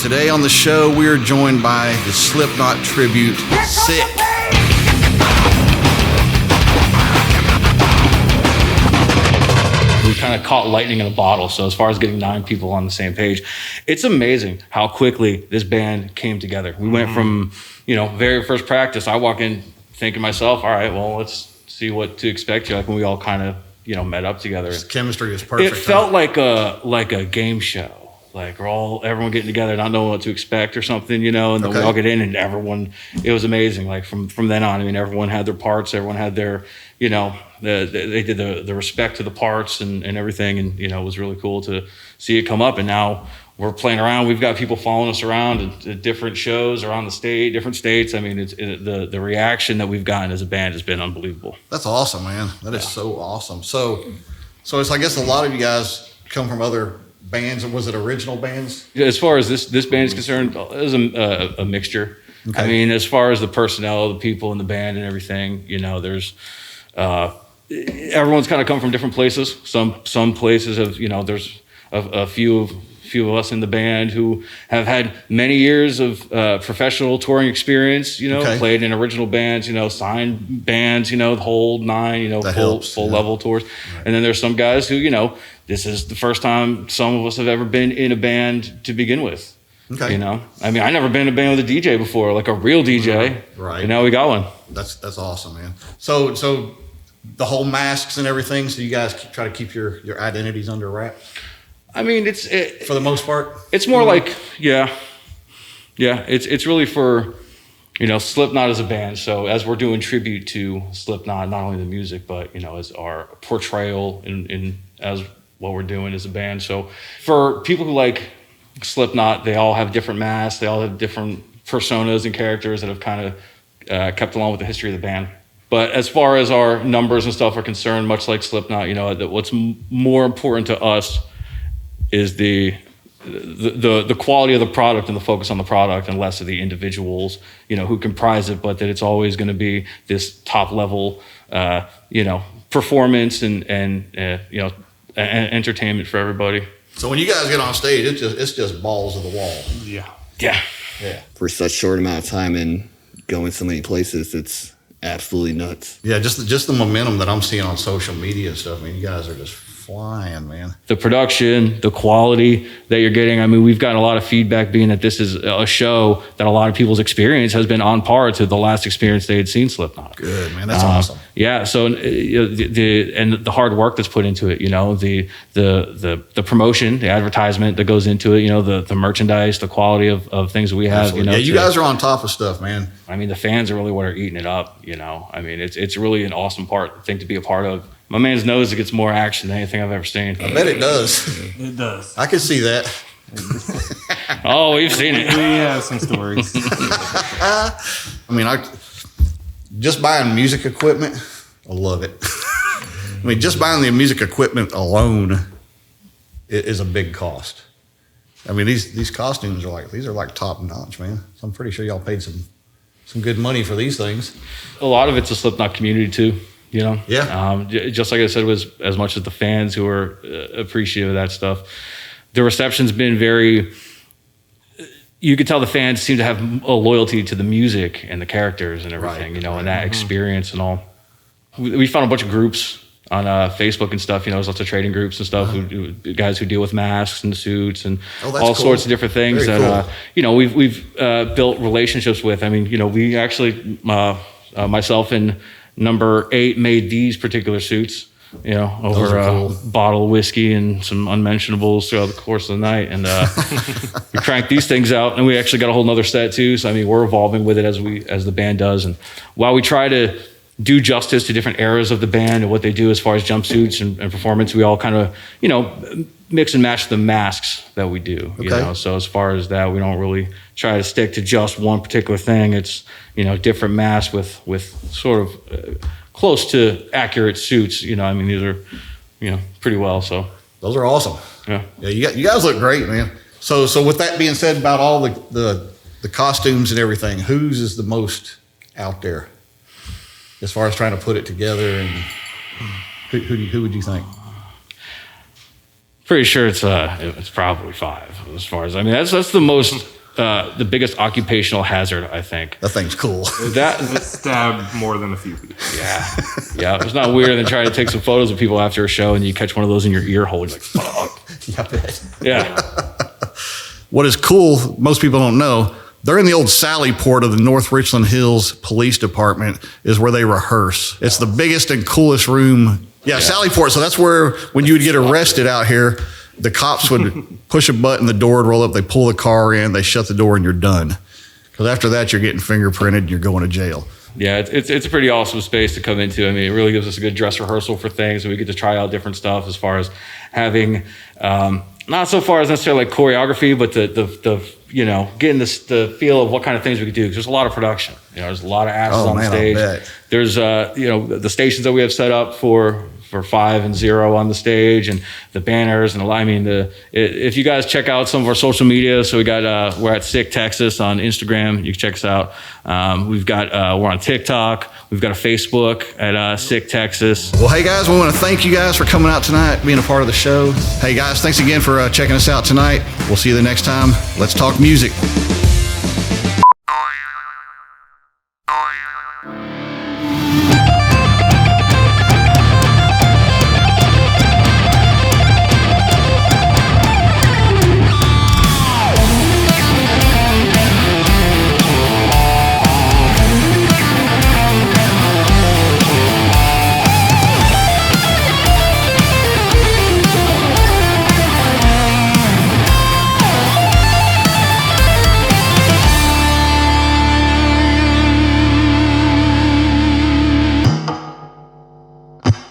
Today on the show, we are joined by the SLIPKNOT tribute, SiC. We kind of caught lightning in a bottle. So as far as getting 9 people on the same page, it's amazing how quickly this band came together. We went from, very first practice, I walk in thinking to myself, all right, well, let's see what to expect here. Like when we all kind of, met up together. This chemistry was perfect. It felt like a game show. Like everyone getting together, not knowing what to expect or something, and then we all get in and it was amazing. Like from then on, everyone had their parts, everyone had their, they did the respect to the parts and everything. And, it was really cool to see it come up. And now we're playing around. We've got people following us around at different shows around the state, different states. The reaction that we've gotten as a band has been unbelievable. That's awesome, man. That is so awesome. So it's, I guess a lot of you guys come from other bands, or was it original bands? As far as this band is concerned, it was a mixture. Okay. As far as the personnel, the people in the band and everything, there's everyone's kind of come from different places. Some places have, there's a few of us in the band who have had many years of professional touring experience, played in original bands, signed bands, the whole 9, full level tours. Right. And then there's some guys who, this is the first time some of us have ever been in a band to begin with. Okay. I never been in a band with a DJ before, like a real DJ. Right. And now we got one. That's awesome, man. So the whole masks and everything, so you guys try to keep your identities under wraps? It's for the most part? It's more like, yeah. It's really for, SLIPKNOT as a band. So as we're doing tribute to SLIPKNOT, not only the music, but, as our portrayal in as what we're doing as a band. So for people who like SLIPKNOT, they all have different masks. They all have different personas and characters that have kind of kept along with the history of the band. But as far as our numbers and stuff are concerned, much like SLIPKNOT, that what's more important to us is the quality of the product and the focus on the product, and less of the individuals, who comprise it, but that it's always going to be this top level, performance and entertainment for everybody. So when you guys get on stage, it's just balls to the wall. Yeah. For such short amount of time and going so many places, it's absolutely nuts. Yeah, just the momentum that I'm seeing on social media and stuff. You guys are just flying, man. The production, the quality that you're getting. We've gotten a lot of feedback being that this is a show that a lot of people's experience has been on par to the last experience they had seen SLIPKNOT. Good, man. That's awesome. Yeah. So the hard work that's put into it, the promotion, the advertisement that goes into it, the merchandise, the quality of things that we have. Absolutely. Yeah, you guys are on top of stuff, man. The fans are really what are eating it up. It's really an awesome thing to be a part of. My man's knows it gets more action than anything I've ever seen. I bet it does. It does. I can see that. Oh, we've seen it. We have some stories. Just buying music equipment, I love it. Just buying the music equipment alone is a big cost. These costumes are like top notch, man. So I'm pretty sure y'all paid some good money for these things. A lot of it's a SLIPKNOT community too. Yeah. Just like I said, was as much as the fans who are appreciative of that stuff. The reception's been you could tell the fans seem to have a loyalty to the music and the characters and everything, and that experience and all. We found a bunch of groups on Facebook and stuff, there's lots of trading groups and stuff, guys who deal with masks and suits and all sorts of different things. Very that, cool. We've built relationships with. We actually, myself and number 8 made these particular suits, over a bottle of whiskey and some unmentionables throughout the course of the night. And we cranked these things out, and we actually got a whole nother set too. So, we're evolving with it as the band does. And while we try to do justice to different eras of the band and what they do as far as jumpsuits and performance, we all kind of, mix and match the masks that we do. So as far as that, we don't really try to stick to just one particular thing. It's, different masks with sort of close to accurate suits. These are, pretty well. So those are awesome. Yeah. You guys look great, man. So with that being said, about all the costumes and everything, whose is the most out there as far as trying to put it together? And who would you think? Pretty sure it's probably 5 as far as, that's the most the biggest occupational hazard, I think. That thing's cool. That Stabbed more than a few people. yeah, it's not weird than trying to take some photos of people after a show and you catch one of those in your ear hole. You're like, fuck. Yeah. What is cool, most people don't know, they're in the old Sally Port of the North Richland Hills Police Department is where they rehearse. It's the biggest and coolest room. Yeah, Sally Port. So that's where when you would get arrested out here, the cops would push a button, the door would roll up, they pull the car in, they shut the door, and you're done. Because after that, you're getting fingerprinted and you're going to jail. Yeah, it's a pretty awesome space to come into. I mean, it really gives us a good dress rehearsal for things, and we get to try out different stuff as far as having, not so far as necessarily like choreography, but the getting the feel of what kind of things we could do. Because there's a lot of production. There's a lot of asses on the stage. I'll bet. There's the stations that we have set up for 5 and 0 on the stage, and the banners, and if you guys check out some of our social media, so we're at SiC Texas on Instagram. You can check us out. We're on TikTok. We've got a Facebook at SiC Texas. Well, hey guys, we want to thank you guys for coming out tonight, being a part of the show. Hey guys, thanks again for checking us out tonight. We'll see you the next time. Let's talk music.